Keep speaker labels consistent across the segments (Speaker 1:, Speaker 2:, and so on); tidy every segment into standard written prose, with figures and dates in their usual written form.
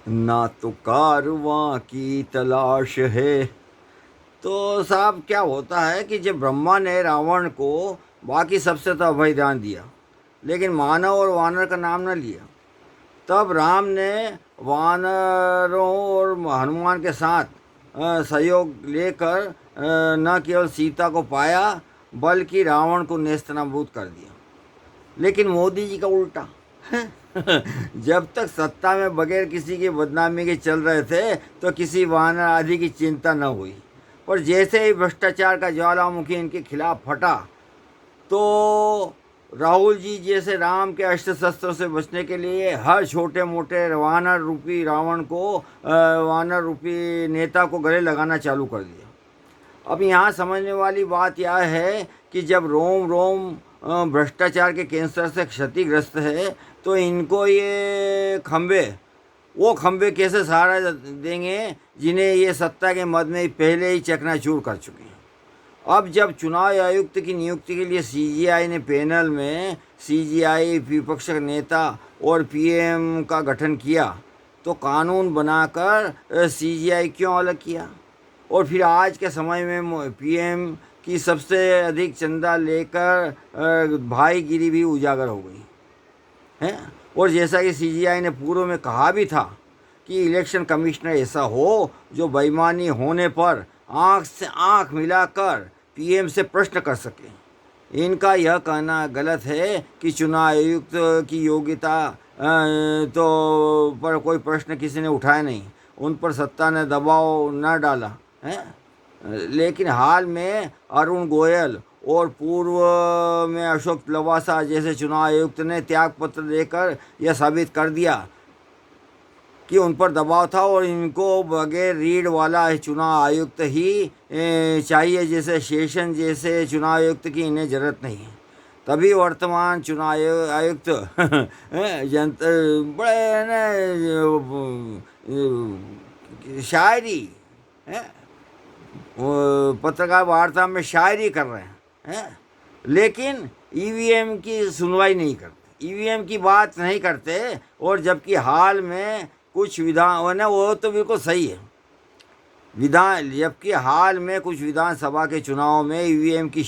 Speaker 1: ना तो कारवां की तलाश है। तो साहब क्या होता है कि जब ब्रह्मा ने रावण को बाकी सबसे तो अभय दान दिया, लेकिन मानव और वानर का नाम न लिया। तब राम ने वानरों और हनुमान के साथ सहयोग लेकर न केवल सीता को पाया, बल्कि रावण को नेस्तनाबूद कर दिया। लेकिन मोदी जी का उल्टा। जब तक सत्ता में बगैर किसी की बदनामी के चल रहे थे तो किसी वानर आदि की चिंता न हुई, पर जैसे ही भ्रष्टाचार का ज्वालामुखी इनके खिलाफ फटा, तो राहुल जी जैसे राम के अस्त्र शस्त्रों से बचने के लिए हर छोटे मोटे वानर रूपी रावण को वानर रूपी नेता को गले लगाना चालू कर दिया। अब यहाँ समझने वाली बात यह है कि जब रोम रोम भ्रष्टाचार के कैंसर से क्षतिग्रस्त है, तो इनको ये खंबे, वो खंबे कैसे सहारा देंगे जिन्हें ये सत्ता के मद में पहले ही चकनाचूर कर चुके हैं। अब जब चुनाव आयुक्त की नियुक्ति के लिए सीजीआई ने पैनल में सीजीआई विपक्ष नेता और पीएम का गठन किया, तो कानून बनाकर सीजीआई क्यों अलग किया? और फिर आज के समय में पीएम की सबसे अधिक चंदा लेकर भाईगिरी भी उजागर हो गई है। और जैसा कि सीजीआई ने पूर्व में कहा भी था कि इलेक्शन कमिश्नर ऐसा हो जो बेईमानी होने पर आंख से आंख मिलाकर पीएम से प्रश्न कर सके। इनका यह कहना गलत है कि चुनाव आयुक्त की योग्यता तो पर कोई प्रश्न किसी ने उठाया नहीं, उन पर सत्ता ने दबाव न डाला है। लेकिन हाल में अरुण गोयल और पूर्व में अशोक लवासा जैसे चुनाव आयुक्त ने त्यागपत्र देकर यह साबित कर दिया कि उन पर दबाव था और इनको बगैर रीढ़ वाला चुनाव आयुक्त ही चाहिए, जैसे शेषन जैसे चुनाव आयुक्त की इन्हें ज़रूरत नहीं है। तभी वर्तमान चुनाव आयुक्त जनता बड़े न शायरी है, पत्रकार वार्ता में शायरी कर रहे हैं, लेकिन ईवीएम की सुनवाई नहीं करते, ईवीएम की बात नहीं करते। और जबकि हाल में कुछ विधान, वो तो बिल्कुल सही है, जबकि हाल में कुछ विधानसभा के चुनाव में ईवीएम की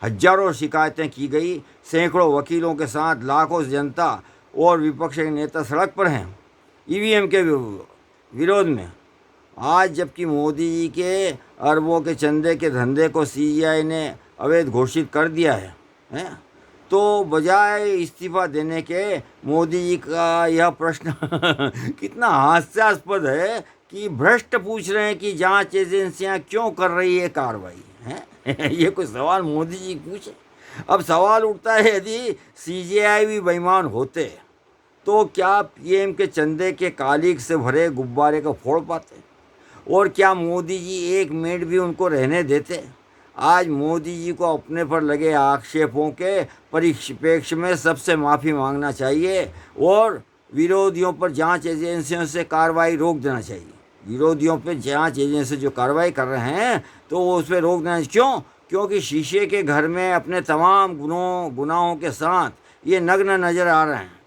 Speaker 1: हजारों शिकायतें की गई, सैकड़ों वकीलों के साथ लाखों जनता और विपक्ष के नेता सड़क पर हैं ईवीएम के विरोध में। आज जबकि मोदी जी के अरबों के चंदे के धंधे को सीजीआई ने अवैध घोषित कर दिया है, तो बजाय इस्तीफा देने के मोदी जी का यह प्रश्न कितना हास्यास्पद है कि भ्रष्ट पूछ रहे हैं कि जांच एजेंसियां क्यों कर रही है कार्रवाई है। ये कोई सवाल मोदी जी पूछे? अब सवाल उठता है, यदि सीजीआई भी बेईमान होते तो क्या पीएम के चंदे के कालिक से भरे गुब्बारे को फोड़ पाते? और क्या मोदी जी एक मिनट भी उनको रहने देते? आज मोदी जी को अपने पर लगे आक्षेपों के परिप्रेक्ष्य में सबसे माफ़ी मांगना चाहिए और विरोधियों पर जांच एजेंसियों से कार्रवाई रोक देना चाहिए। विरोधियों पर जांच एजेंसी जो कार्रवाई कर रहे हैं तो वो उस पर रोक देना। क्यों? क्योंकि शीशे के घर में अपने तमाम गुनाहों के साथ ये नग्न नज़र आ रहे हैं,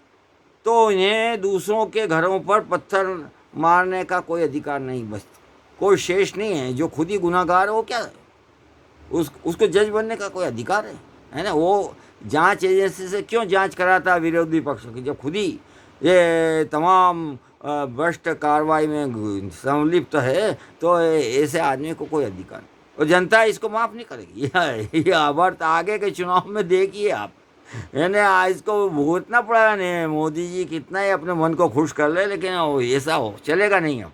Speaker 1: तो इन्हें दूसरों के घरों पर पत्थर मारने का कोई अधिकार नहीं, बस कोई शेष नहीं है। जो खुद ही गुनाहगार है वो क्या उसको जज बनने का कोई अधिकार है ना? वो जांच एजेंसी से क्यों जांच कराता विरोधी पक्ष की, जब खुद ही ये तमाम भ्रष्ट कार्रवाई में संलिप्त है? तो ऐसे आदमी को कोई अधिकार नहीं, और जनता इसको माफ़ नहीं करेगी। ये अवर्त आगे के चुनाव में देखिए आप, यानी इसको भुगतना पड़ा नहीं। मोदी जी कितना ही अपने मन को खुश कर ले, लेकिन ऐसा हो चलेगा नहीं अब।